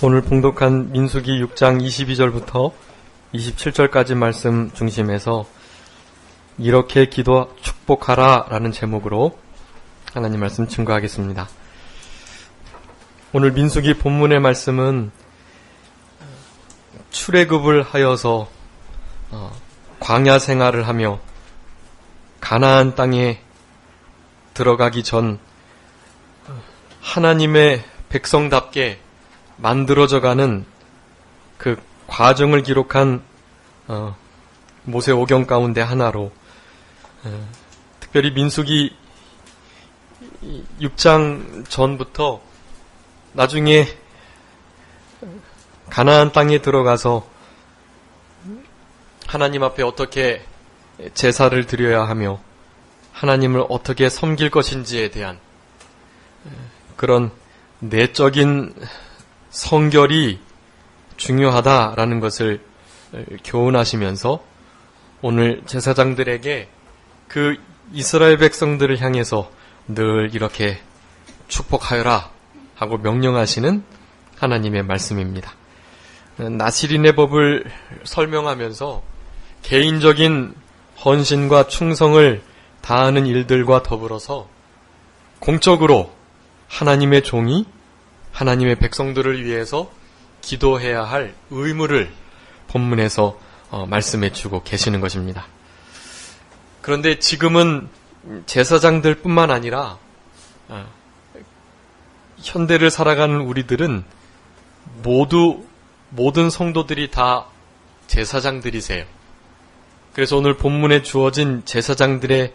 오늘 봉독한 민수기 6장 22절부터 27절까지 말씀 중심에서 이렇게 기도 축복하라 라는 제목으로 하나님 말씀 증거하겠습니다. 오늘 민수기 본문의 말씀은 출애굽을 하여서 광야 생활을 하며 가나안 땅에 들어가기 전 하나님의 백성답게 만들어져가는 그 과정을 기록한 모세오경 가운데 하나로 특별히 민수기 6장 전부터 나중에 가나안 땅에 들어가서 하나님 앞에 어떻게 제사를 드려야 하며 하나님을 어떻게 섬길 것인지에 대한 그런 내적인 성결이 중요하다라는 것을 교훈하시면서 오늘 제사장들에게 그 이스라엘 백성들을 향해서 늘 이렇게 축복하여라 하고 명령하시는 하나님의 말씀입니다. 나시린의 법을 설명하면서 개인적인 헌신과 충성을 다하는 일들과 더불어서 공적으로 하나님의 종이 하나님의 백성들을 위해서 기도해야 할 의무를 본문에서 말씀해 주고 계시는 것입니다. 그런데 지금은 제사장들 뿐만 아니라 현대를 살아가는 우리들은 모든 성도들이 다 제사장들이세요. 그래서 오늘 본문에 주어진 제사장들의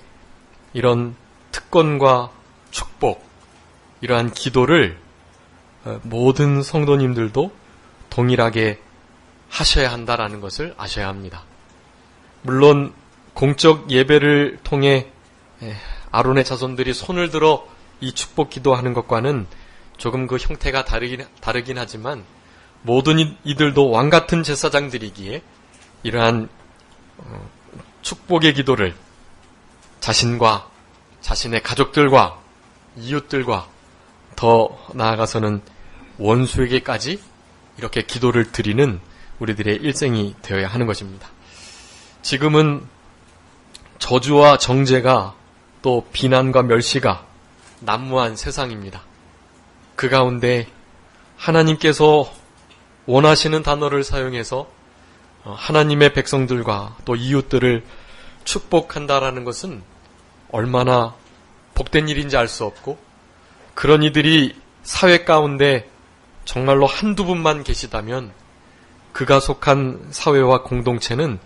이런 특권과 축복, 이러한 기도를 모든 성도님들도 동일하게 하셔야 한다라는 것을 아셔야 합니다. 물론 공적 예배를 통해 아론의 자손들이 손을 들어 이 축복 기도하는 것과는 조금 그 형태가 다르긴 하지만 모든 이들도 왕같은 제사장들이기에 이러한 축복의 기도를 자신과 자신의 가족들과 이웃들과 더 나아가서는 원수에게까지 이렇게 기도를 드리는 우리들의 일생이 되어야 하는 것입니다. 지금은 저주와 정죄가 또 비난과 멸시가 난무한 세상입니다. 그 가운데 하나님께서 원하시는 단어를 사용해서 하나님의 백성들과 또 이웃들을 축복한다라는 것은 얼마나 복된 일인지 알 수 없고, 그런 이들이 사회 가운데 정말로 한두 분만 계시다면 그가 속한 사회와 공동체는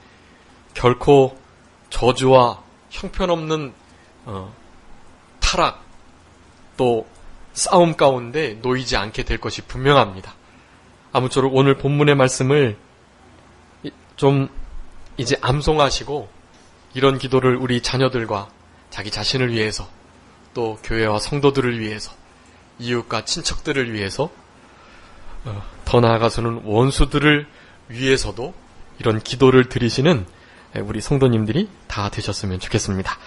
결코 저주와 형편없는 타락 또 싸움 가운데 놓이지 않게 될 것이 분명합니다. 아무쪼록 오늘 본문의 말씀을 좀 이제 암송하시고 이런 기도를 우리 자녀들과 자기 자신을 위해서 또 교회와 성도들을 위해서 이웃과 친척들을 위해서 더 나아가서는 원수들을 위해서도 이런 기도를 드리시는 우리 성도님들이 다 되셨으면 좋겠습니다.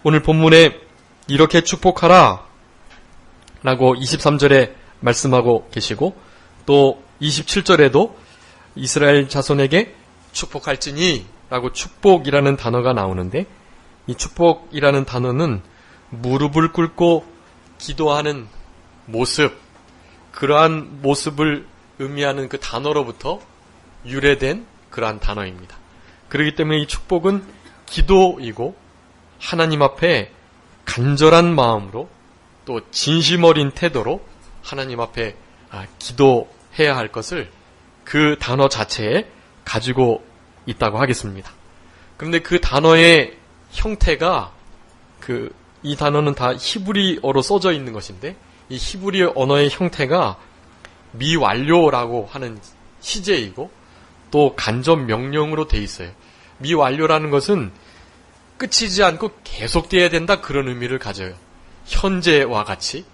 오늘 본문에 이렇게 축복하라 라고 23절에 말씀하고 계시고 또 27절에도 이스라엘 자손에게 축복할지니 라고 축복이라는 단어가 나오는데, 이 축복이라는 단어는 무릎을 꿇고 기도하는 모습, 그러한 모습을 의미하는 그 단어로부터 유래된 그러한 단어입니다. 그렇기 때문에 이 축복은 기도이고 하나님 앞에 간절한 마음으로 또 진심 어린 태도로 하나님 앞에 기도해야 할 것을 그 단어 자체에 가지고 있다고 하겠습니다. 그런데 그 단어의 형태가 이 단어는 다 히브리어로 써져 있는 것인데, 이 히브리 언어의 형태가 미완료라고 하는 시제이고 또 간접 명령으로 돼 있어요. 미완료라는 것은 끝이지 않고 계속돼야 된다, 그런 의미를 가져요. 현재와 같이.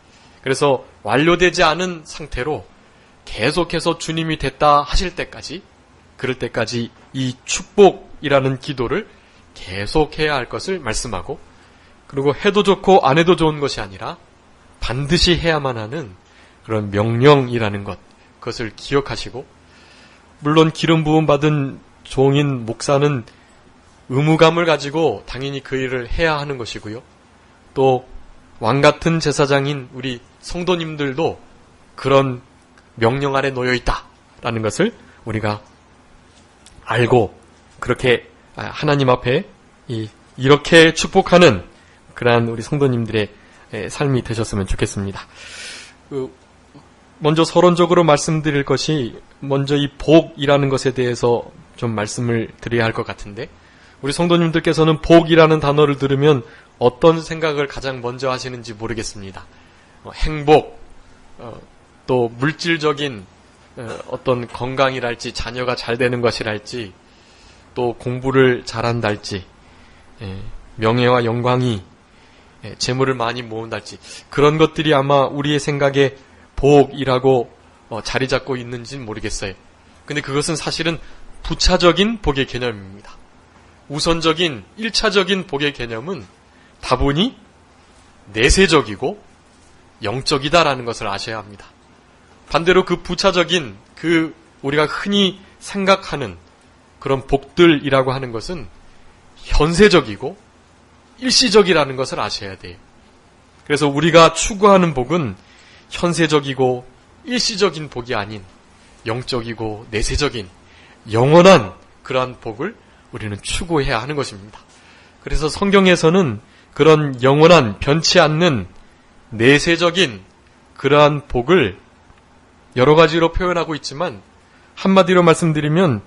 그래서 완료되지 않은 상태로 계속해서 주님이 됐다 하실 때까지, 그럴 때까지 이 축복이라는 기도를 계속해야 할 것을 말씀하고, 그리고 해도 좋고 안 해도 좋은 것이 아니라 반드시 해야만 하는 그런 명령이라는 것, 그것을 기억하시고, 물론 기름 부음 받은 종인 목사는 의무감을 가지고 당연히 그 일을 해야 하는 것이고요. 또 왕같은 제사장인 우리 성도님들도 그런 명령 아래 놓여 있다라는 것을 우리가 알고 그렇게 하나님 앞에 이렇게 축복하는 그러한 우리 성도님들의 삶이 되셨으면 좋겠습니다. 먼저 서론적으로 말씀드릴 것이 먼저 이 복이라는 것에 대해서 좀 말씀을 드려야 할 것 같은데, 우리 성도님들께서는 복이라는 단어를 들으면 어떤 생각을 가장 먼저 하시는지 모르겠습니다. 행복, 또 물질적인 어떤 건강이랄지 자녀가 잘 되는 것이랄지 또 공부를 잘한달지 명예와 영광이 재물을 많이 모은달지 그런 것들이 아마 우리의 생각에 복이라고 자리 잡고 있는지는 모르겠어요. 근데 그것은 사실은 부차적인 복의 개념입니다. 우선적인 1차적인 복의 개념은 다분히 내세적이고 영적이다라는 것을 아셔야 합니다. 반대로 그 부차적인 우리가 흔히 생각하는 그런 복들이라고 하는 것은 현세적이고 일시적이라는 것을 아셔야 돼요. 그래서 우리가 추구하는 복은 현세적이고 일시적인 복이 아닌 영적이고 내세적인 영원한 그러한 복을 우리는 추구해야 하는 것입니다. 그래서 성경에서는 그런 영원한 변치 않는 내세적인 그러한 복을 여러 가지로 표현하고 있지만 한마디로 말씀드리면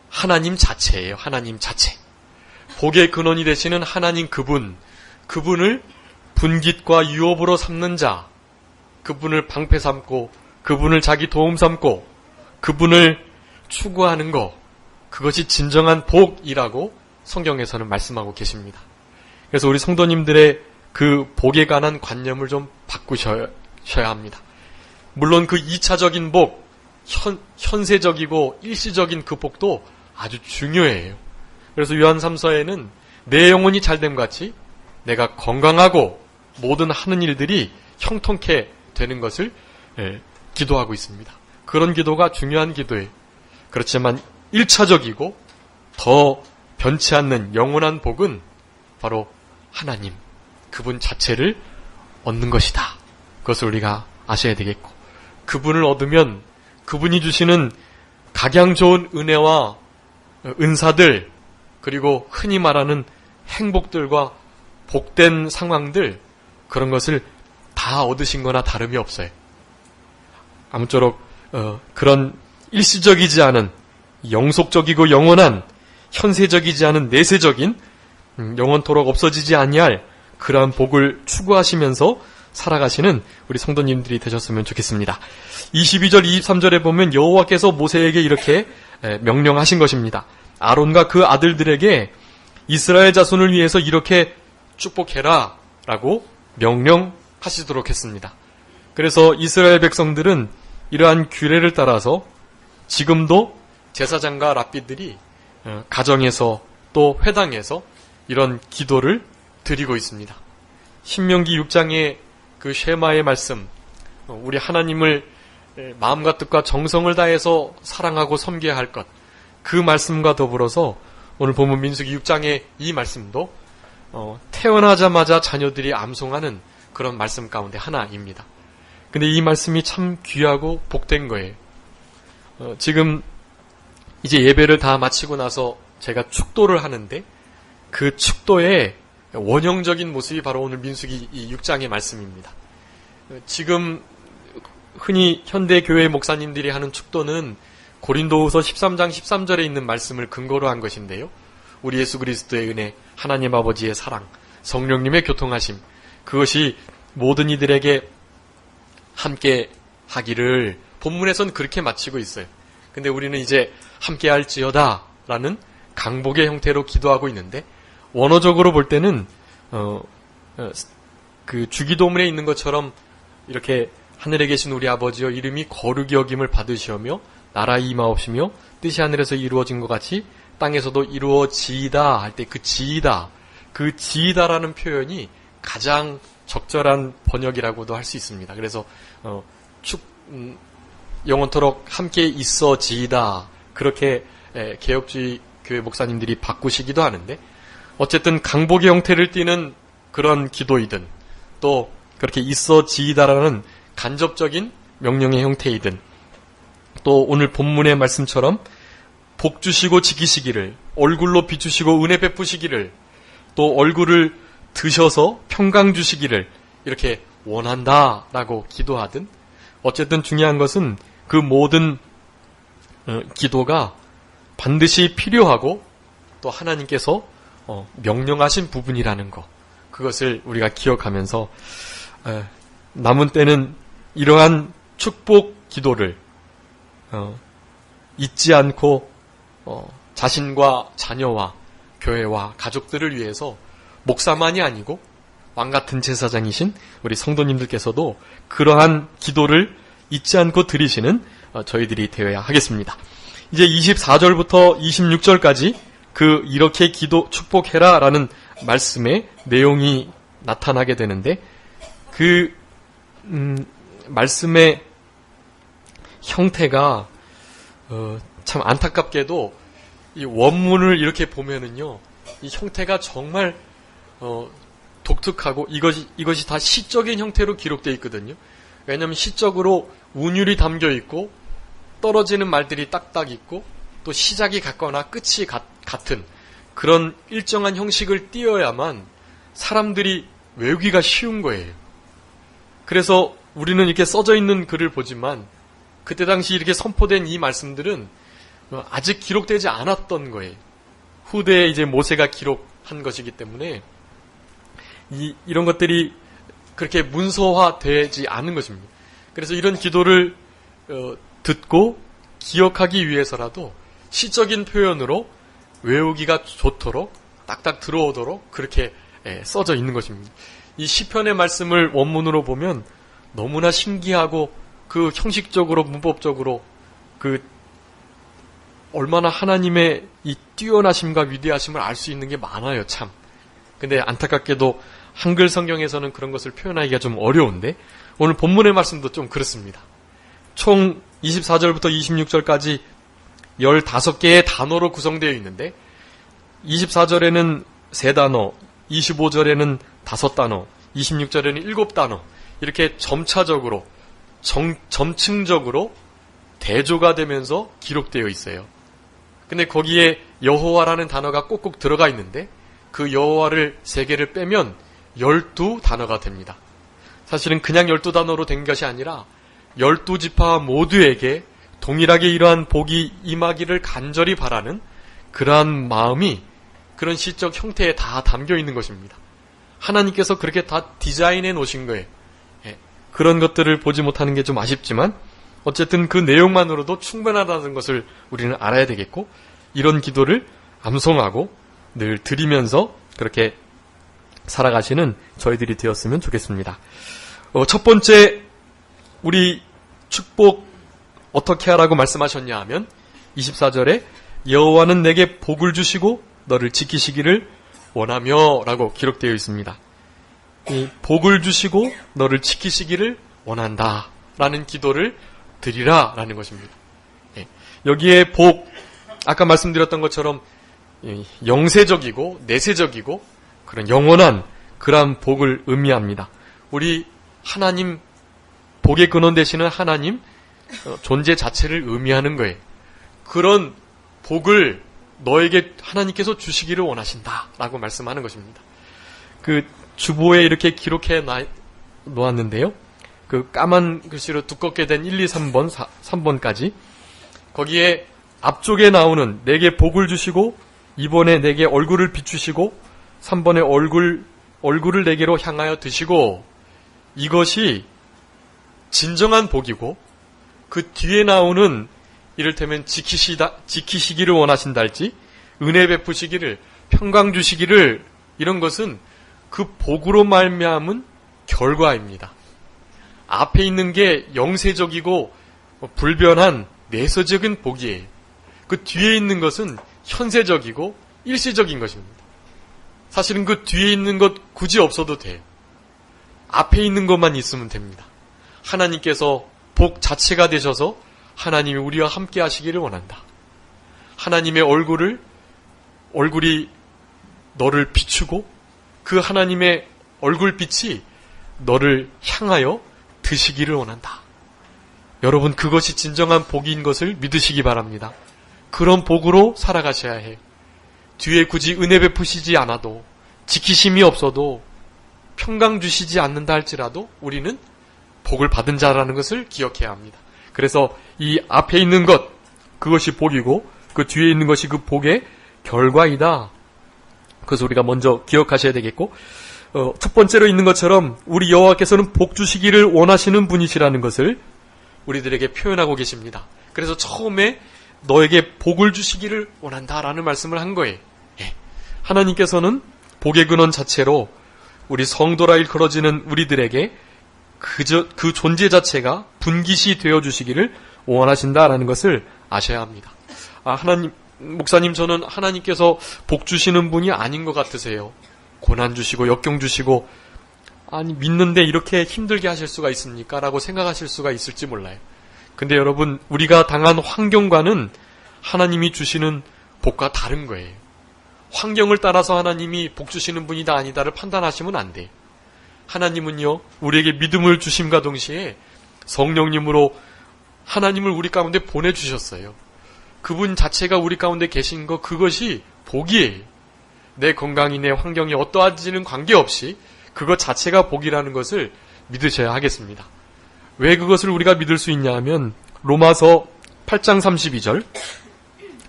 하나님 자체예요. 하나님 자체. 복의 근원이 되시는 하나님 그분을 분깃과 유업으로 삼는 자, 그분을 방패 삼고 그분을 자기 도움 삼고 그분을 추구하는 것, 그것이 진정한 복이라고 성경에서는 말씀하고 계십니다. 그래서 우리 성도님들의 그 복에 관한 관념을 좀 바꾸셔야 합니다. 물론 그 2차적인 복, 현세적이고 일시적인 그 복도 아주 중요해요. 그래서 요한 3서에는 내 영혼이 잘됨 같이 내가 건강하고 모든 하는 일들이 형통케 되는 것을 기도하고 있습니다. 그런 기도가 중요한 기도예요. 그렇지만 1차적이고 더 변치 않는 영원한 복은 바로 하나님, 그분 자체를 얻는 것이다. 그것을 우리가 아셔야 되겠고, 그분을 얻으면 그분이 주시는 각양 좋은 은혜와 은사들, 그리고 흔히 말하는 행복들과 복된 상황들, 그런 것을 다 얻으신 거나 다름이 없어요. 아무쪼록 그런 일시적이지 않은 영속적이고 영원한 현세적이지 않은 내세적인 영원토록 없어지지 아니할 그러한 복을 추구하시면서 살아가시는 우리 성도님들이 되셨으면 좋겠습니다. 22절 23절에 보면 여호와께서 모세에게 이렇게 명령하신 것입니다. 아론과 그 아들들에게 이스라엘 자손을 위해서 이렇게 축복해라 라고 명령하시도록 했습니다. 그래서 이스라엘 백성들은 이러한 규례를 따라서 지금도 제사장과 랍비들이 가정에서 또 회당에서 이런 기도를 드리고 있습니다. 신명기 6장의 그 쉐마의 말씀, 우리 하나님을 마음과 뜻과 정성을 다해서 사랑하고 섬겨야 할 것, 그 말씀과 더불어서 오늘 본문 민수기 6장의 이 말씀도 태어나자마자 자녀들이 암송하는 그런 말씀 가운데 하나입니다. 근데 이 말씀이 참 귀하고 복된 거예요. 지금 이제 예배를 다 마치고 나서 제가 축도를 하는데 그 축도의 원형적인 모습이 바로 오늘 민수기 6장의 말씀입니다. 지금 흔히 현대교회 목사님들이 하는 축도는 고린도후서 13장 13절에 있는 말씀을 근거로 한 것인데요. 우리 예수 그리스도의 은혜, 하나님 아버지의 사랑, 성령님의 교통하심, 그것이 모든 이들에게 함께 하기를 본문에선 그렇게 마치고 있어요. 근데 우리는 이제 함께 할지어다 라는 강복의 형태로 기도하고 있는데, 원어적으로 볼 때는 그 주기도문에 있는 것처럼 이렇게 하늘에 계신 우리 아버지여 이름이 거룩히 여김을 받으시오며 나라 임하옵시며 뜻이 하늘에서 이루어진 것 같이 땅에서도 이루어지이다 할 때 그 지이다, 그 지이다라는 표현이 가장 적절한 번역이라고도 할 수 있습니다. 그래서 영원토록 함께 있어지이다. 그렇게 개혁주의 교회 목사님들이 바꾸시기도 하는데, 어쨌든 강복의 형태를 띠는 그런 기도이든 또 그렇게 있어지이다라는 간접적인 명령의 형태이든, 또 오늘 본문의 말씀처럼 복 주시고 지키시기를, 얼굴로 비추시고 은혜 베푸시기를, 또 얼굴을 드셔서 평강 주시기를 이렇게 원한다라고 기도하든, 어쨌든 중요한 것은 그 모든 기도가 반드시 필요하고 또 하나님께서 명령하신 부분이라는 것, 그것을 우리가 기억하면서 남은 때는 이러한 축복 기도를 잊지 않고 자신과 자녀와 교회와 가족들을 위해서 목사만이 아니고 왕같은 제사장이신 우리 성도님들께서도 그러한 기도를 잊지 않고 드리시는 저희들이 되어야 하겠습니다. 이제 24절부터 26절까지 이렇게 기도 축복해라 라는 말씀의 내용이 나타나게 되는데, 말씀의 형태가 참 안타깝게도 이 원문을 이렇게 보면은요, 이 형태가 정말 독특하고 이것이 다 시적인 형태로 기록되어 있거든요. 왜냐하면 시적으로 운율이 담겨 있고 떨어지는 말들이 딱딱 있고 또 시작이 같거나 끝이 같은 그런 일정한 형식을 띄어야만 사람들이 외우기가 쉬운 거예요. 그래서 우리는 이렇게 써져 있는 글을 보지만 그때 당시 이렇게 선포된 이 말씀들은 아직 기록되지 않았던 거예요. 후대에 이제 모세가 기록한 것이기 때문에 이런 것들이 그렇게 문서화되지 않은 것입니다. 그래서 이런 기도를 듣고 기억하기 위해서라도 시적인 표현으로 외우기가 좋도록 딱딱 들어오도록 그렇게 써져 있는 것입니다. 이 시편의 말씀을 원문으로 보면 너무나 신기하고 그 형식적으로 문법적으로 얼마나 하나님의 이 뛰어나심과 위대하심을 알 수 있는 게 많아요, 참. 근데 안타깝게도 한글 성경에서는 그런 것을 표현하기가 좀 어려운데, 오늘 본문의 말씀도 좀 그렇습니다. 총 24절부터 26절까지 15개의 단어로 구성되어 있는데, 24절에는 3단어, 25절에는 5단어, 26절에는 7단어, 이렇게 점차적으로, 점층적으로 대조가 되면서 기록되어 있어요. 근데 거기에 여호와라는 단어가 꼭꼭 들어가 있는데, 그 여호와를 3개를 빼면 12단어가 됩니다. 사실은 그냥 12단어로 된 것이 아니라 12지파 모두에게 동일하게 이러한 복이 임하기를 간절히 바라는 그러한 마음이 그런 시적 형태에 다 담겨 있는 것입니다. 하나님께서 그렇게 다 디자인해 놓으신 거예요. 그런 것들을 보지 못하는 게 좀 아쉽지만 어쨌든 그 내용만으로도 충분하다는 것을 우리는 알아야 되겠고, 이런 기도를 암송하고 늘 드리면서 그렇게 살아가시는 저희들이 되었으면 좋겠습니다. 첫 번째, 우리 축복 어떻게 하라고 말씀하셨냐 하면 24절에 여호와는 내게 복을 주시고 너를 지키시기를 원하며 라고 기록되어 있습니다. 이 복을 주시고 너를 지키시기를 원한다 라는 기도를 드리라 라는 것입니다. 여기에 복, 아까 말씀드렸던 것처럼 영세적이고 내세적이고 그런 영원한 그러한 복을 의미합니다. 우리 하나님, 복의 근원 되시는 하나님 존재 자체를 의미하는 거예요. 그런 복을 너에게 하나님께서 주시기를 원하신다 라고 말씀하는 것입니다. 주보에 이렇게 기록해 놓았는데요. 까만 글씨로 두껍게 된 1, 2, 3번, 3번까지 거기에 앞쪽에 나오는 내게 복을 주시고 2번에 내게 얼굴을 비추시고 3번에 얼굴을 내게로 향하여 드시고, 이것이 진정한 복이고, 그 뒤에 나오는 이를테면 지키시기를 원하신다 할지, 은혜 베푸시기를, 평강 주시기를, 이런 것은 그 복으로 말미암은 결과입니다. 앞에 있는 게 영세적이고 불변한 내세적인 복이에요. 그 뒤에 있는 것은 현세적이고 일시적인 것입니다. 사실은 그 뒤에 있는 것 굳이 없어도 돼요. 앞에 있는 것만 있으면 됩니다. 하나님께서 복 자체가 되셔서 하나님이 우리와 함께 하시기를 원한다. 하나님의 얼굴이 너를 비추고 그 하나님의 얼굴빛이 너를 향하여 드시기를 원한다. 여러분, 그것이 진정한 복인 것을 믿으시기 바랍니다. 그런 복으로 살아가셔야 해. 뒤에 굳이 은혜 베푸시지 않아도, 지키심이 없어도, 평강 주시지 않는다 할지라도 우리는 복을 받은 자라는 것을 기억해야 합니다. 그래서 이 앞에 있는 것, 그것이 복이고 그 뒤에 있는 것이 그 복의 결과이다. 그래서 우리가 먼저 기억하셔야 되겠고, 첫 번째로 있는 것처럼 우리 여호와께서는 복 주시기를 원하시는 분이시라는 것을 우리들에게 표현하고 계십니다. 그래서 처음에 너에게 복을 주시기를 원한다라는 말씀을 한 거예요. 하나님께서는 복의 근원 자체로 우리 성도라 일컬어지는 우리들에게 그 존재 자체가 분깃이 되어 주시기를 원하신다라는 것을 아셔야 합니다. 하나님, 목사님, 저는 하나님께서 복 주시는 분이 아닌 것 같으세요. 고난 주시고 역경 주시고, 아니 믿는데 이렇게 힘들게 하실 수가 있습니까? 라고 생각하실 수가 있을지 몰라요. 근데 여러분, 우리가 당한 환경과는 하나님이 주시는 복과 다른 거예요. 환경을 따라서 하나님이 복 주시는 분이다 아니다를 판단하시면 안 돼요. 하나님은요, 우리에게 믿음을 주심과 동시에 성령님으로 하나님을 우리 가운데 보내주셨어요. 그분 자체가 우리 가운데 계신 것, 그것이 복이에요. 내 건강이, 내 환경이 어떠한지는 관계없이 그것 자체가 복이라는 것을 믿으셔야 하겠습니다. 왜 그것을 우리가 믿을 수 있냐 하면 로마서 8장 32절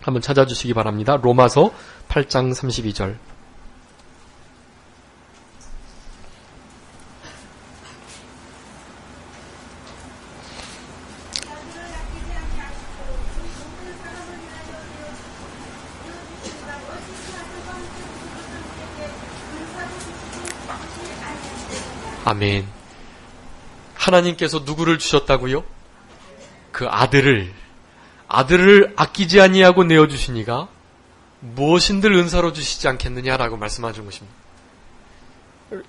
한번 찾아주시기 바랍니다. 로마서 8장 32절. 아멘. 하나님께서 누구를 주셨다고요? 그 아들을 아끼지 아니하고 내어주시니가 무엇인들 은사로 주시지 않겠느냐라고 말씀하신 것입니다.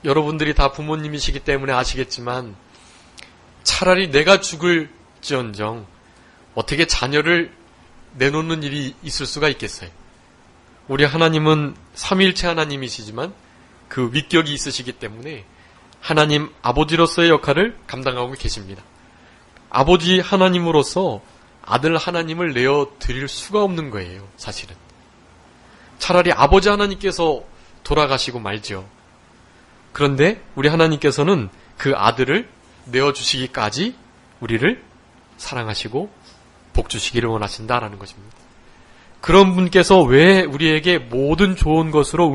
여러분들이 다 부모님이시기 때문에 아시겠지만 차라리 내가 죽을지언정 어떻게 자녀를 내놓는 일이 있을 수가 있겠어요. 우리 하나님은 삼위일체 하나님이시지만 그 위격이 있으시기 때문에 하나님 아버지로서의 역할을 감당하고 계십니다. 아버지 하나님으로서 아들 하나님을 내어드릴 수가 없는 거예요, 사실은. 차라리 아버지 하나님께서 돌아가시고 말죠. 그런데 우리 하나님께서는 그 아들을 내어주시기까지 우리를 사랑하시고 복 주시기를 원하신다라는 것입니다. 그런 분께서 왜 우리에게 모든 좋은 것으로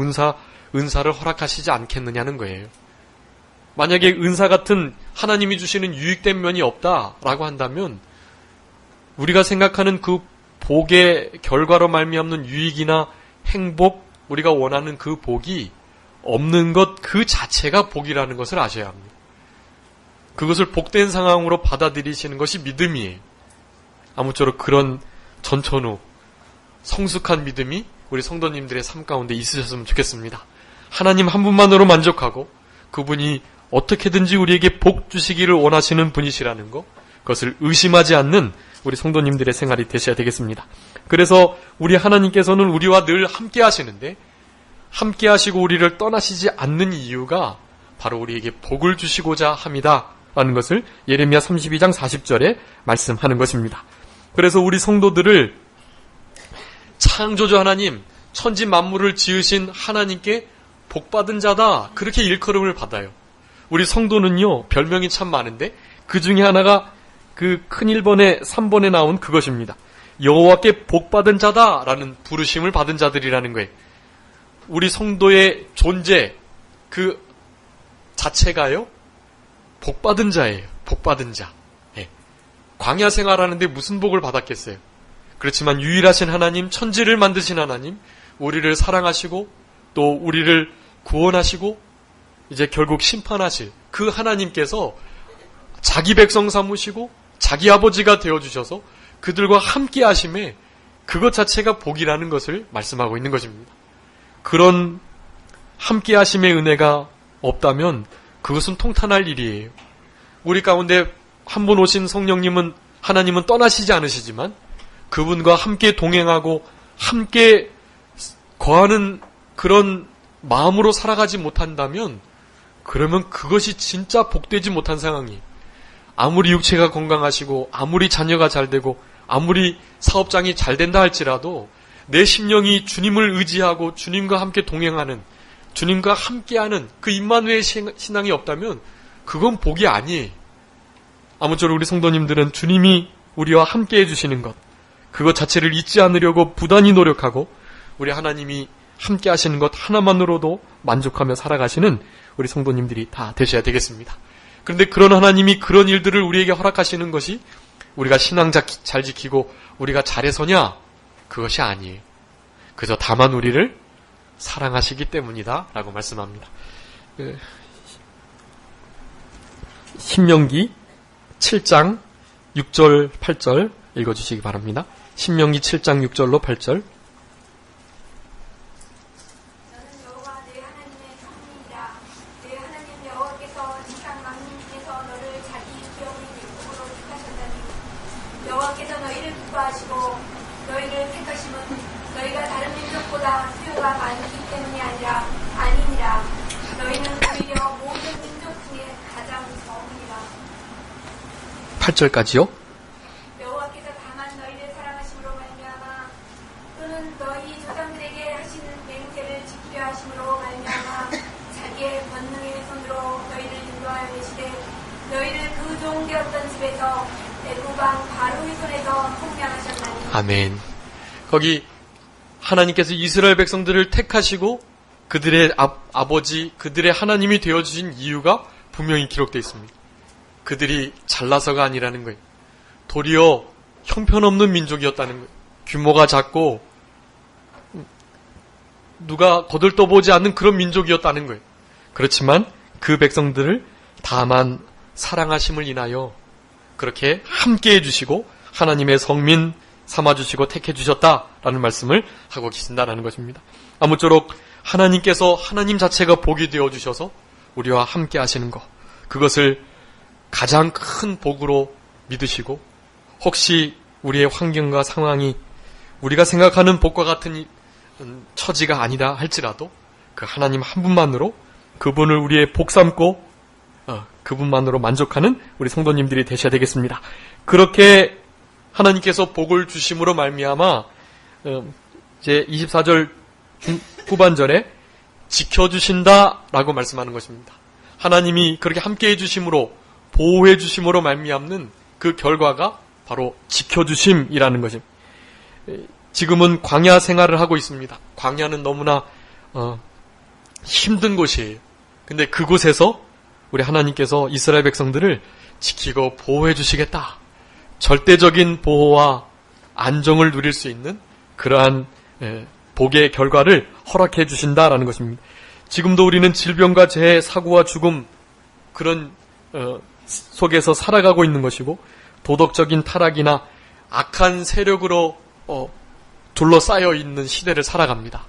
은사를 허락하시지 않겠느냐는 거예요. 만약에 은사 같은 하나님이 주시는 유익된 면이 없다라고 한다면 우리가 생각하는 그 복의 결과로 말미암는 유익이나 행복, 우리가 원하는 그 복이 없는 것 그 자체가 복이라는 것을 아셔야 합니다. 그것을 복된 상황으로 받아들이시는 것이 믿음이에요. 아무쪼록 그런 전천후 성숙한 믿음이 우리 성도님들의 삶 가운데 있으셨으면 좋겠습니다. 하나님 한 분만으로 만족하고 그분이 어떻게든지 우리에게 복 주시기를 원하시는 분이시라는 것, 그것을 의심하지 않는 우리 성도님들의 생활이 되셔야 되겠습니다. 그래서 우리 하나님께서는 우리와 늘 함께 하시는데 함께 하시고 우리를 떠나시지 않는 이유가 바로 우리에게 복을 주시고자 합니다 라는 것을 예레미야 32장 40절에 말씀하는 것입니다. 그래서 우리 성도들을 창조주 하나님, 천지 만물을 지으신 하나님께 복받은 자다, 그렇게 일컬음을 받아요. 우리 성도는요, 별명이 참 많은데 그 중에 하나가 그 큰 1번에 3번에 나온 그것입니다. 여호와께 복받은 자다라는 부르심을 받은 자들이라는 거예요. 우리 성도의 존재 그 자체가요, 복받은 자예요. 복받은 자. 네. 광야 생활하는데 무슨 복을 받았겠어요? 그렇지만 유일하신 하나님, 천지를 만드신 하나님, 우리를 사랑하시고 또 우리를 구원하시고 이제 결국 심판하실 그 하나님께서 자기 백성 삼으시고 자기 아버지가 되어주셔서 그들과 함께 하심에 그것 자체가 복이라는 것을 말씀하고 있는 것입니다. 그런 함께 하심의 은혜가 없다면 그것은 통탄할 일이에요. 우리 가운데 한 분 오신 성령님은 하나님은 떠나시지 않으시지만 그분과 함께 동행하고 함께 거하는 그런 마음으로 살아가지 못한다면 그러면 그것이 진짜 복되지 못한 상황이 아무리 육체가 건강하시고 아무리 자녀가 잘 되고 아무리 사업장이 잘 된다 할지라도 내 심령이 주님을 의지하고 주님과 함께 동행하는 주님과 함께하는 그 임마누엘 신앙이 없다면 그건 복이 아니에요. 아무쪼록 우리 성도님들은 주님이 우리와 함께 해주시는 것 그것 자체를 잊지 않으려고 부단히 노력하고 우리 하나님이 함께 하시는 것 하나만으로도 만족하며 살아가시는 우리 성도님들이 다 되셔야 되겠습니다. 그런데 그런 하나님이 그런 일들을 우리에게 허락하시는 것이 우리가 신앙 잘 지키고 우리가 잘해서냐? 그것이 아니에요. 그저 다만 우리를 사랑하시기 때문이다 라고 말씀합니다. 신명기 7장 6절 8절 읽어주시기 바랍니다. 신명기 7장 6절로 8절 여호와께서 너희를 기뻐하시고 너희를 택하심은 너희가 다른 민족보다 수요가 많기 때문이 아니니라. 너희는 오히려 모든 민족 중에 가장 적으니라. 8절까지요? 여호와께서 다만 너희를 사랑하심으로 말미암아 또는 너희 조상들에게 하신 맹세를 지키려 하심으로 말미암아 자기의 권능의 손으로 너희를 인도하여 계시되 너희를 그 좋은 게 없던 집에서 애굽왕 바로의 손에서 속량하셨나니. 아멘. 거기 하나님께서 이스라엘 백성들을 택하시고 그들의 아버지, 그들의 하나님이 되어주신 이유가 분명히 기록되어 있습니다. 그들이 잘나서가 아니라는 거예요. 도리어 형편없는 민족이었다는 거예요. 규모가 작고 누가 거들떠보지 않는 그런 민족이었다는 거예요. 그렇지만 그 백성들을 다만 사랑하심을 인하여 그렇게 함께 해주시고 하나님의 성민 삼아주시고 택해주셨다라는 말씀을 하고 계신다라는 것입니다. 아무쪼록 하나님께서 하나님 자체가 복이 되어주셔서 우리와 함께 하시는 것 그것을 가장 큰 복으로 믿으시고 혹시 우리의 환경과 상황이 우리가 생각하는 복과 같은 처지가 아니다 할지라도 그 하나님 한 분만으로 그분을 우리의 복 삼고 그분만으로 만족하는 우리 성도님들이 되셔야 되겠습니다. 그렇게 하나님께서 복을 주심으로 말미암아 이제 24절 후반절에 지켜주신다라고 말씀하는 것입니다. 하나님이 그렇게 함께해 주심으로 보호해 주심으로 말미암는 그 결과가 바로 지켜주심이라는 것입니다. 지금은 광야 생활을 하고 있습니다. 광야는 너무나 힘든 곳이에요. 근데 그곳에서 우리 하나님께서 이스라엘 백성들을 지키고 보호해 주시겠다. 절대적인 보호와 안정을 누릴 수 있는 그러한 복의 결과를 허락해 주신다라는 것입니다. 지금도 우리는 질병과 재해, 사고와 죽음 그런 속에서 살아가고 있는 것이고 도덕적인 타락이나 악한 세력으로 둘러싸여 있는 시대를 살아갑니다.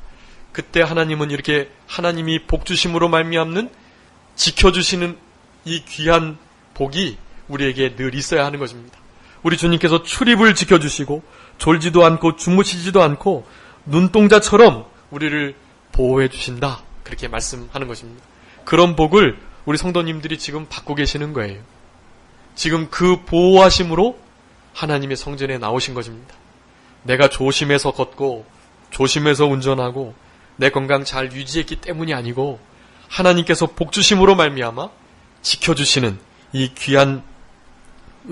그때 하나님은 이렇게 하나님이 복 주심으로 말미암는 지켜주시는 이 귀한 복이 우리에게 늘 있어야 하는 것입니다. 우리 주님께서 출입을 지켜주시고 졸지도 않고 주무시지도 않고 눈동자처럼 우리를 보호해 주신다. 그렇게 말씀하는 것입니다. 그런 복을 우리 성도님들이 지금 받고 계시는 거예요. 지금 그 보호하심으로 하나님의 성전에 나오신 것입니다. 내가 조심해서 걷고 조심해서 운전하고 내 건강 잘 유지했기 때문이 아니고 하나님께서 복 주심으로 말미암아 지켜주시는 이 귀한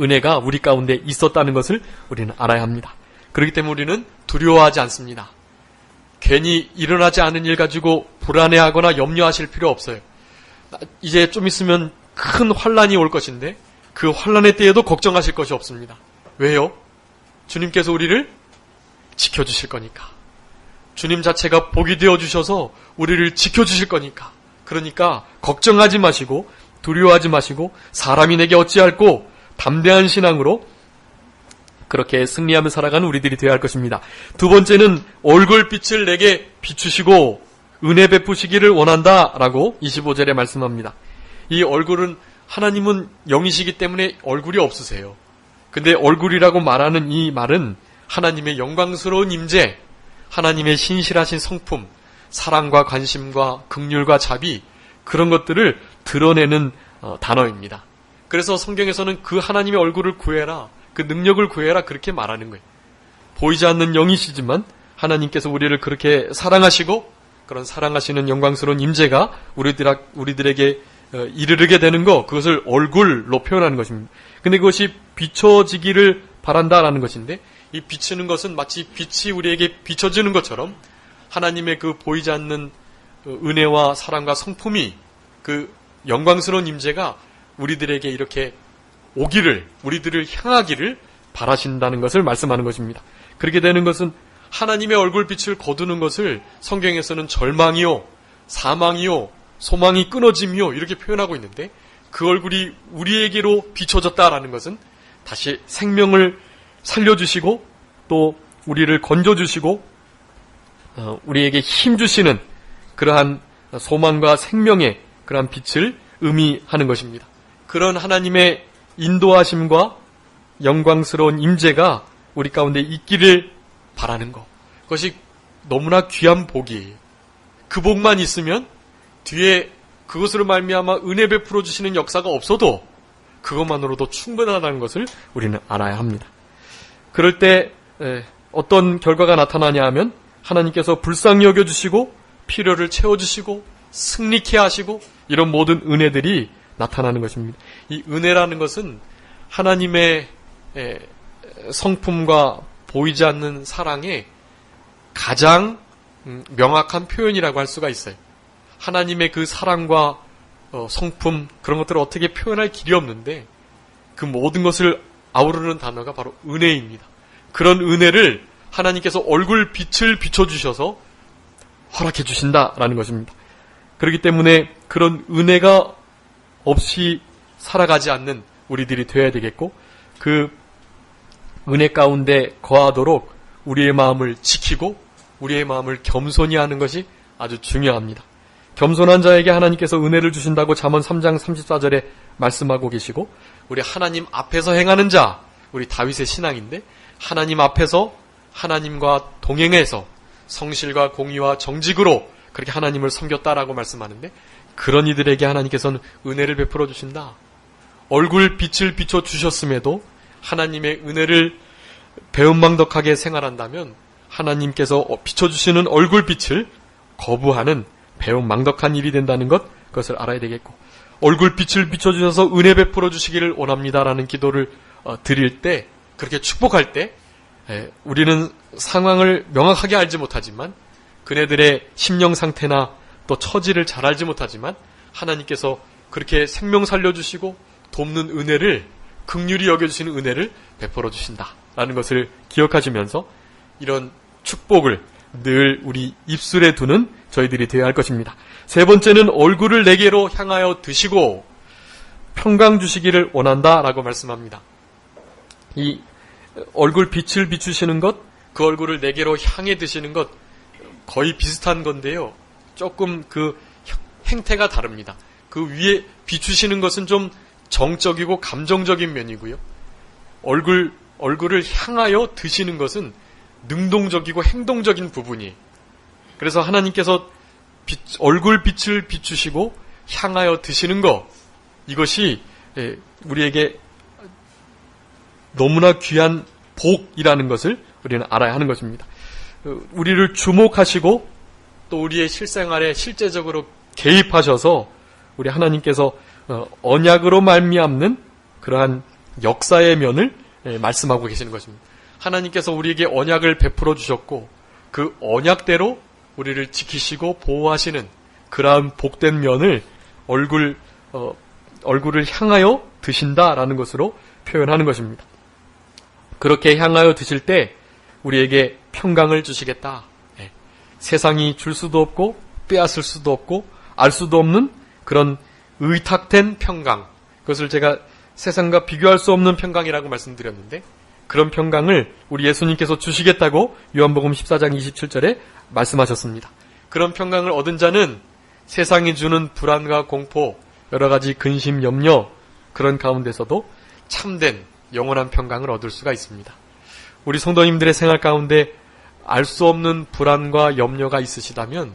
은혜가 우리 가운데 있었다는 것을 우리는 알아야 합니다. 그렇기 때문에 우리는 두려워하지 않습니다. 괜히 일어나지 않은 일 가지고 불안해하거나 염려하실 필요 없어요. 이제 좀 있으면 큰 환란이 올 것인데 그 환란의 때에도 걱정하실 것이 없습니다. 왜요? 주님께서 우리를 지켜주실 거니까. 주님 자체가 복이 되어주셔서 우리를 지켜주실 거니까. 그러니까 걱정하지 마시고 두려워하지 마시고 사람이 내게 어찌할꼬 담대한 신앙으로 그렇게 승리하며 살아가는 우리들이 되어야 할 것입니다. 두 번째는 얼굴빛을 내게 비추시고 은혜 베푸시기를 원한다라고 25절에 말씀합니다. 이 얼굴은 하나님은 영이시기 때문에 얼굴이 없으세요. 근데 얼굴이라고 말하는 이 말은 하나님의 영광스러운 임재, 하나님의 신실하신 성품, 사랑과 관심과 긍휼과 자비, 그런 것들을 드러내는 단어입니다. 그래서 성경에서는 그 하나님의 얼굴을 구해라, 그 능력을 구해라, 그렇게 말하는 거예요. 보이지 않는 영이시지만 하나님께서 우리를 그렇게 사랑하시고 그런 사랑하시는 영광스러운 임재가 우리들에게 이르르게 되는 거, 그것을 얼굴로 표현하는 것입니다. 근데 그것이 비춰지기를 바란다라는 것인데, 이 비추는 것은 마치 빛이 우리에게 비춰지는 것처럼 하나님의 그 보이지 않는 은혜와 사랑과 성품이, 그 영광스러운 임재가 우리들에게 이렇게 오기를, 우리들을 향하기를 바라신다는 것을 말씀하는 것입니다. 그렇게 되는 것은 하나님의 얼굴빛을 거두는 것을 성경에서는 절망이요, 사망이요, 소망이 끊어짐이요, 이렇게 표현하고 있는데, 그 얼굴이 우리에게로 비춰졌다라는 것은 다시 생명을 살려주시고 또 우리를 건져주시고 우리에게 힘주시는 그러한 소망과 생명의 그러한 빛을 의미하는 것입니다. 그런 하나님의 인도하심과 영광스러운 임재가 우리 가운데 있기를 바라는 것, 그것이 너무나 귀한 복이에요. 그 복만 있으면 뒤에 그것으로 말미암아 은혜 베풀어 주시는 역사가 없어도 그것만으로도 충분하다는 것을 우리는 알아야 합니다. 그럴 때 어떤 결과가 나타나냐 하면 하나님께서 불쌍히 여겨주시고 필요를 채워주시고 승리케 하시고 이런 모든 은혜들이 나타나는 것입니다. 이 은혜라는 것은 하나님의 성품과 보이지 않는 사랑의 가장 명확한 표현이라고 할 수가 있어요. 하나님의 그 사랑과 성품, 그런 것들을 어떻게 표현할 길이 없는데 그 모든 것을 아우르는 단어가 바로 은혜입니다. 그런 은혜를 하나님께서 얼굴 빛을 비춰주셔서 허락해 주신다라는 것입니다. 그렇기 때문에 그런 은혜가 없이 살아가지 않는 우리들이 되어야 되겠고, 그 은혜 가운데 거하도록 우리의 마음을 지키고 우리의 마음을 겸손히 하는 것이 아주 중요합니다. 겸손한 자에게 하나님께서 은혜를 주신다고 잠언 3장 34절에 말씀하고 계시고, 우리 하나님 앞에서 행하는 자, 우리 다윗의 신앙인데 하나님 앞에서 하나님과 동행해서 성실과 공의와 정직으로 그렇게 하나님을 섬겼다라고 말씀하는데, 그런 이들에게 하나님께서는 은혜를 베풀어 주신다. 얼굴 빛을 비춰 주셨음에도 하나님의 은혜를 배은망덕하게 생활한다면 하나님께서 비춰주시는 얼굴 빛을 거부하는 배은망덕한 일이 된다는 것, 그것을 알아야 되겠고, 얼굴 빛을 비춰주셔서 은혜 베풀어 주시기를 원합니다라는 기도를 드릴 때, 그렇게 축복할 때 우리는 상황을 명확하게 알지 못하지만, 그네들의 심령 상태나 또 처지를 잘 알지 못하지만 하나님께서 그렇게 생명 살려주시고 돕는 은혜를, 긍휼히 여겨주시는 은혜를 베풀어 주신다라는 것을 기억하시면서 이런 축복을 늘 우리 입술에 두는 저희들이 되어야 할 것입니다. 세 번째는 얼굴을 내게로 향하여 드시고 평강 주시기를 원한다라고 말씀합니다. 이 얼굴 빛을 비추시는 것, 그 얼굴을 내게로 향해 드시는 것 거의 비슷한 건데요. 조금 그 행태가 다릅니다. 그 위에 비추시는 것은 좀 정적이고 감정적인 면이고요. 얼굴을 향하여 드시는 것은 능동적이고 행동적인 부분이에요. 그래서 하나님께서 얼굴 빛을 비추시고 향하여 드시는 것, 이것이 우리에게 너무나 귀한 복이라는 것을 우리는 알아야 하는 것입니다. 우리를 주목하시고 또 우리의 실생활에 실제적으로 개입하셔서 우리 하나님께서 언약으로 말미암는 그러한 역사의 면을 말씀하고 계시는 것입니다. 하나님께서 우리에게 언약을 베풀어 주셨고 그 언약대로 우리를 지키시고 보호하시는 그러한 복된 면을 얼굴을 향하여 드신다라는 것으로 표현하는 것입니다. 그렇게 향하여 드실 때 우리에게 평강을 주시겠다. 세상이 줄 수도 없고 빼앗을 수도 없고 알 수도 없는 그런 의탁된 평강, 그것을 제가 세상과 비교할 수 없는 평강이라고 말씀드렸는데, 그런 평강을 우리 예수님께서 주시겠다고 요한복음 14장 27절에 말씀하셨습니다. 그런 평강을 얻은 자는 세상이 주는 불안과 공포, 여러 가지 근심, 염려, 그런 가운데서도 참된 영원한 평강을 얻을 수가 있습니다. 우리 성도님들의 생활 가운데 알 수 없는 불안과 염려가 있으시다면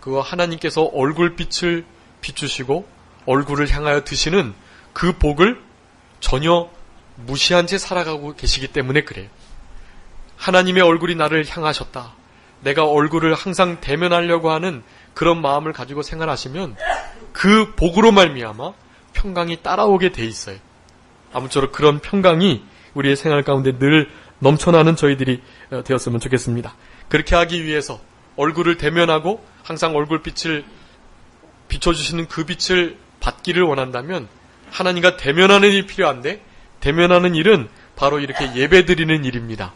그거 하나님께서 얼굴빛을 비추시고 얼굴을 향하여 드시는 그 복을 전혀 무시한 채 살아가고 계시기 때문에 그래요. 하나님의 얼굴이 나를 향하셨다. 내가 얼굴을 항상 대면하려고 하는 그런 마음을 가지고 생활하시면 그 복으로 말미암아 평강이 따라오게 돼 있어요. 아무쪼록 그런 평강이 우리의 생활 가운데 늘 넘쳐나는 저희들이 되었으면 좋겠습니다. 그렇게 하기 위해서 얼굴을 대면하고 항상 얼굴빛을 비춰주시는 그 빛을 받기를 원한다면 하나님과 대면하는 일이 필요한데, 대면하는 일은 바로 이렇게 예배드리는 일입니다.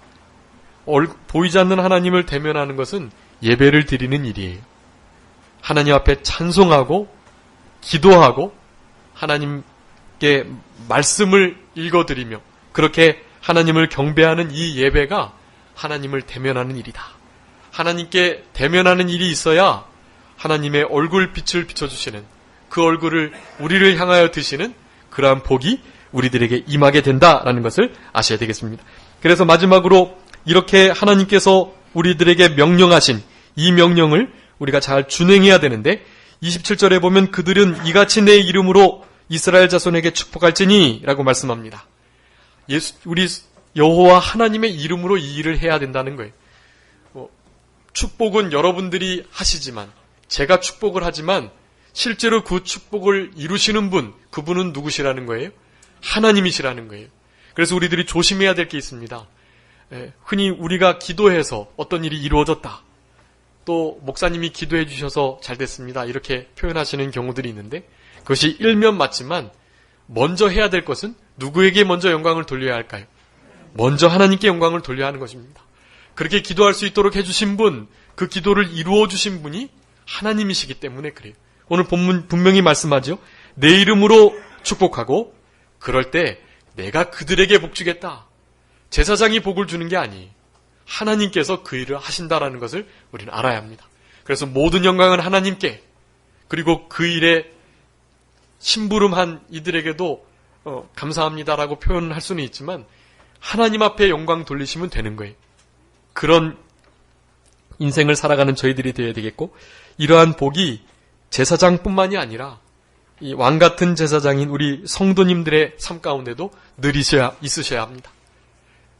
보이지 않는 하나님을 대면하는 것은 예배를 드리는 일이에요. 하나님 앞에 찬송하고 기도하고 하나님께 말씀을 읽어드리며 그렇게 하나님을 경배하는 이 예배가 하나님을 대면하는 일이다. 하나님께 대면하는 일이 있어야 하나님의 얼굴빛을 비춰주시는, 그 얼굴을 우리를 향하여 드시는 그러한 복이 우리들에게 임하게 된다라는 것을 아셔야 되겠습니다. 그래서 마지막으로 이렇게 하나님께서 우리들에게 명령하신 이 명령을 우리가 잘 준행해야 되는데, 27절에 보면 그들은 이같이 내 이름으로 이스라엘 자손에게 축복할지니 라고 말씀합니다. 우리 여호와 하나님의 이름으로 이 일을 해야 된다는 거예요. 축복은 여러분들이 하시지만, 제가 축복을 하지만 실제로 그 축복을 이루시는 분, 그분은 누구시라는 거예요? 하나님이시라는 거예요. 그래서 우리들이 조심해야 될 게 있습니다. 흔히 우리가 기도해서 어떤 일이 이루어졌다, 또 목사님이 기도해 주셔서 잘 됐습니다, 이렇게 표현하시는 경우들이 있는데, 그것이 일면 맞지만 먼저 해야 될 것은 누구에게 먼저 영광을 돌려야 할까요? 먼저 하나님께 영광을 돌려야 하는 것입니다. 그렇게 기도할 수 있도록 해주신 분, 그 기도를 이루어 주신 분이 하나님이시기 때문에 그래요. 오늘 본문 분명히 말씀하죠. 내 이름으로 축복하고, 그럴 때 내가 그들에게 복 주겠다. 제사장이 복을 주는 게 아니에요. 하나님께서 그 일을 하신다라는 것을 우리는 알아야 합니다. 그래서 모든 영광은 하나님께, 그리고 그 일에 심부름한 이들에게도 감사합니다라고 표현할 수는 있지만 하나님 앞에 영광 돌리시면 되는 거예요. 그런 인생을 살아가는 저희들이 되어야 되겠고, 이러한 복이 제사장뿐만이 아니라 이 왕같은 제사장인 우리 성도님들의 삶 가운데도 늘 있으셔야 합니다.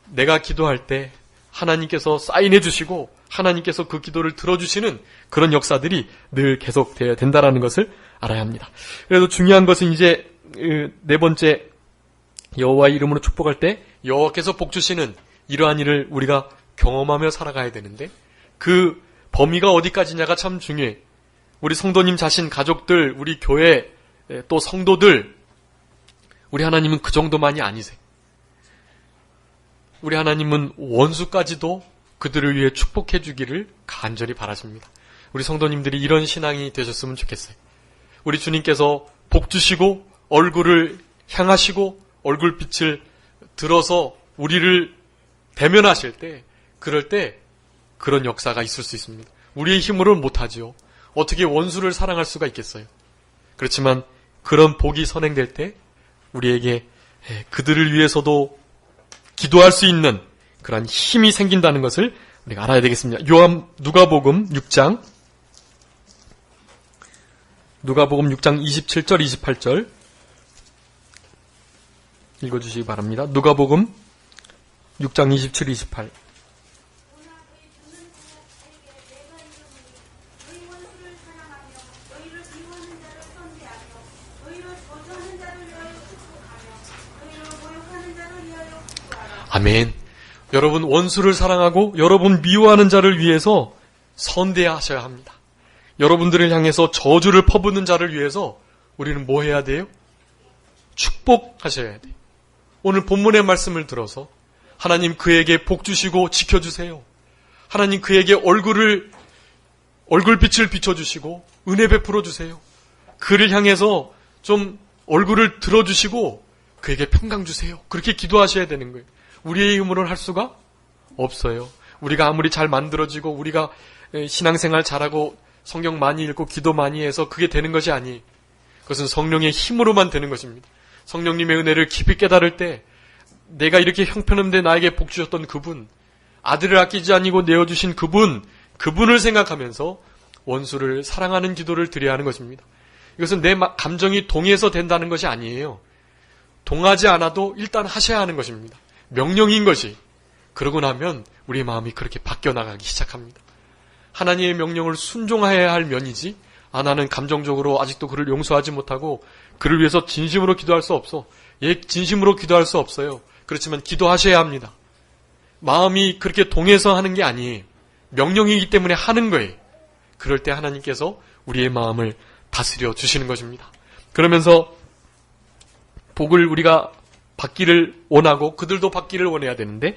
내가 기도할 때 하나님께서 사인해 주시고 하나님께서 그 기도를 들어주시는 그런 역사들이 늘 계속되어야 된다는 것을 알아야 합니다. 그래도 중요한 것은 이제 네 번째, 여호와의 이름으로 축복할 때 여호와께서 복 주시는 이러한 일을 우리가 경험하며 살아가야 되는데, 그 범위가 어디까지냐가 참 중요해. 우리 성도님 자신, 가족들, 우리 교회, 또 성도들, 우리 하나님은 그 정도만이 아니세요. 우리 하나님은 원수까지도 그들을 위해 축복해 주기를 간절히 바라십니다. 우리 성도님들이 이런 신앙이 되셨으면 좋겠어요. 우리 주님께서 복 주시고 얼굴을 향하시고 얼굴빛을 들어서 우리를 대면하실 때, 그럴 때 그런 역사가 있을 수 있습니다. 우리의 힘으로는 못하지요. 어떻게 원수를 사랑할 수가 있겠어요. 그렇지만 그런 복이 선행될 때 우리에게 그들을 위해서도 기도할 수 있는 그런 힘이 생긴다는 것을 우리가 알아야 되겠습니다. 누가복음 6장 27절 28절 읽어주시기 바랍니다. 누가복음 6장 27, 28. 아멘. 여러분, 원수를 사랑하고 여러분 미워하는 자를 위해서 선대하셔야 합니다. 여러분들을 향해서 저주를 퍼붓는 자를 위해서 우리는 뭐 해야 돼요? 축복하셔야 돼요. 오늘 본문의 말씀을 들어서 하나님 그에게 복 주시고 지켜주세요. 하나님 그에게 얼굴빛을 비춰주시고 은혜 베풀어 주세요. 그를 향해서 좀 얼굴을 들어주시고 그에게 평강 주세요. 그렇게 기도하셔야 되는 거예요. 우리의 힘으로는 할 수가 없어요. 우리가 아무리 잘 만들어지고 우리가 신앙생활 잘하고 성경 많이 읽고 기도 많이 해서 그게 되는 것이 아니에요. 그것은 성령의 힘으로만 되는 것입니다. 성령님의 은혜를 깊이 깨달을 때 내가 이렇게 형편없는데 나에게 복 주셨던 그분, 아들을 아끼지 아니고 내어주신 그분을 생각하면서 원수를 사랑하는 기도를 드려야 하는 것입니다. 이것은 내 감정이 동의해서 된다는 것이 아니에요. 동하지 않아도 일단 하셔야 하는 것입니다. 명령인 것이. 그러고 나면 우리 마음이 그렇게 바뀌어 나가기 시작합니다. 하나님의 명령을 순종해야 할 면이지, 나는 감정적으로 아직도 그를 용서하지 못하고 그를 위해서 진심으로 기도할 수 없어. 진심으로 기도할 수 없어요. 그렇지만 기도하셔야 합니다. 마음이 그렇게 동해서 하는 게 아니에요. 명령이기 때문에 하는 거예요. 그럴 때 하나님께서 우리의 마음을 다스려 주시는 것입니다. 그러면서 복을 우리가 받기를 원하고 그들도 받기를 원해야 되는데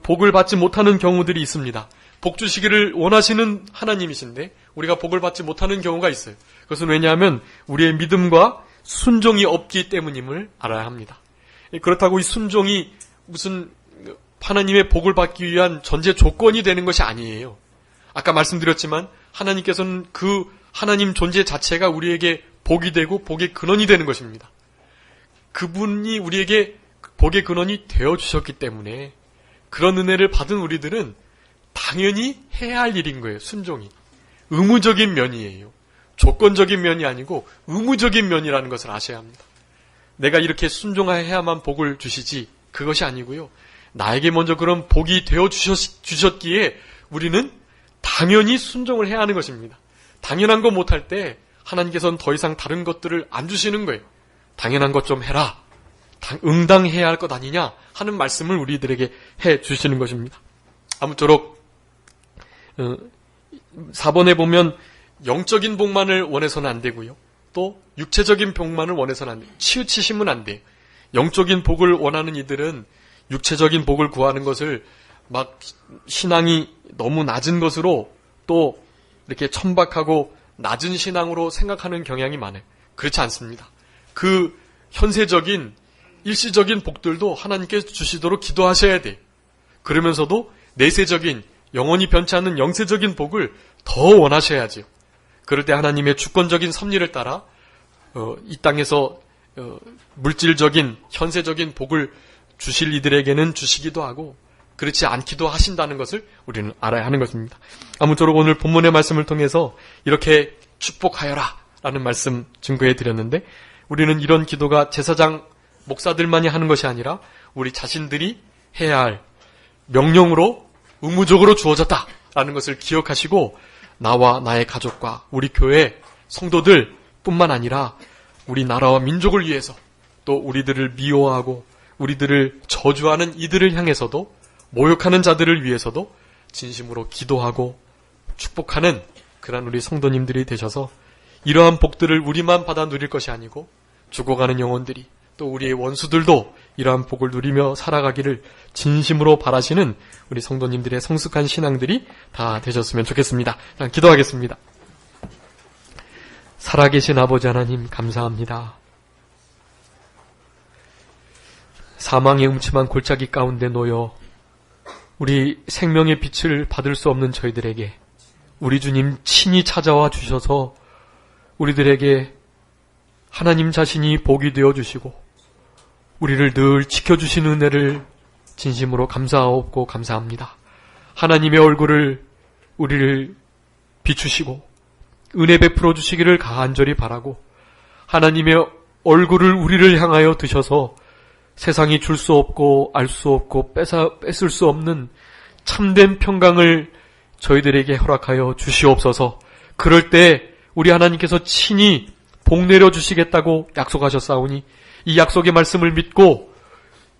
복을 받지 못하는 경우들이 있습니다. 복 주시기를 원하시는 하나님이신데 우리가 복을 받지 못하는 경우가 있어요. 그것은 왜냐하면 우리의 믿음과 순종이 없기 때문임을 알아야 합니다. 그렇다고 이 순종이 무슨 하나님의 복을 받기 위한 전제 조건이 되는 것이 아니에요. 아까 말씀드렸지만 하나님께서는 그 하나님 존재 자체가 우리에게 복이 되고 복의 근원이 되는 것입니다. 그분이 우리에게 복의 근원이 되어주셨기 때문에 그런 은혜를 받은 우리들은 당연히 해야 할 일인 거예요. 순종이. 의무적인 면이에요. 조건적인 면이 아니고 의무적인 면이라는 것을 아셔야 합니다. 내가 이렇게 순종해야만 복을 주시지 그것이 아니고요. 나에게 먼저 그런 복이 되어주셨기에 우리는 당연히 순종을 해야 하는 것입니다. 당연한 거 못할 때 하나님께서는 더 이상 다른 것들을 안 주시는 거예요. 당연한 것 좀 해라. 응당해야 할 것 아니냐 하는 말씀을 우리들에게 해 주시는 것입니다. 아무쪼록 4번에 보면 영적인 복만을 원해서는 안 되고요. 또 육체적인 복만을 원해서는 안 돼요. 치우치시면 안 돼요. 영적인 복을 원하는 이들은 육체적인 복을 구하는 것을 막 신앙이 너무 낮은 것으로 또 이렇게 천박하고 낮은 신앙으로 생각하는 경향이 많아요. 그렇지 않습니다. 그 현세적인 일시적인 복들도 하나님께 주시도록 기도하셔야 돼요. 그러면서도 내세적인 영원히 변치 않는 영세적인 복을 더 원하셔야죠. 그럴 때 하나님의 주권적인 섭리를 따라 이 땅에서 물질적인 현세적인 복을 주실 이들에게는 주시기도 하고 그렇지 않기도 하신다는 것을 우리는 알아야 하는 것입니다. 아무쪼록 오늘 본문의 말씀을 통해서 이렇게 축복하여라 라는 말씀 증거해 드렸는데 우리는 이런 기도가 제사장 목사들만이 하는 것이 아니라 우리 자신들이 해야 할 명령으로 의무적으로 주어졌다 라는 것을 기억하시고 나와 나의 가족과 우리 교회 성도들 뿐만 아니라 우리 나라와 민족을 위해서 또 우리들을 미워하고 우리들을 저주하는 이들을 향해서도 모욕하는 자들을 위해서도 진심으로 기도하고 축복하는 그런 우리 성도님들이 되셔서 이러한 복들을 우리만 받아 누릴 것이 아니고 죽어가는 영혼들이 또 우리의 원수들도 이러한 복을 누리며 살아가기를 진심으로 바라시는 우리 성도님들의 성숙한 신앙들이 다 되셨으면 좋겠습니다. 기도하겠습니다. 살아계신 아버지 하나님 감사합니다. 사망의 음침한 골짜기 가운데 놓여 우리 생명의 빛을 받을 수 없는 저희들에게 우리 주님 친히 찾아와 주셔서 우리들에게 하나님 자신이 복이 되어 주시고 우리를 늘 지켜주시는 은혜를 진심으로 감사하옵고 감사합니다. 하나님의 얼굴을 우리를 비추시고 은혜 베풀어 주시기를 간절히 바라고 하나님의 얼굴을 우리를 향하여 드셔서 세상이 줄 수 없고 알 수 없고 뺏을 수 없는 참된 평강을 저희들에게 허락하여 주시옵소서. 그럴 때 우리 하나님께서 친히 복 내려 주시겠다고 약속하셨사오니 이 약속의 말씀을 믿고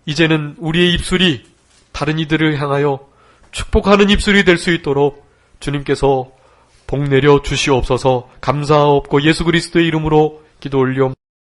이제는 우리의 입술이 다른 이들을 향하여 축복하는 입술이 될 수 있도록 주님께서 복 내려 주시옵소서. 감사하옵고 예수 그리스도의 이름으로 기도 올리옵나이다.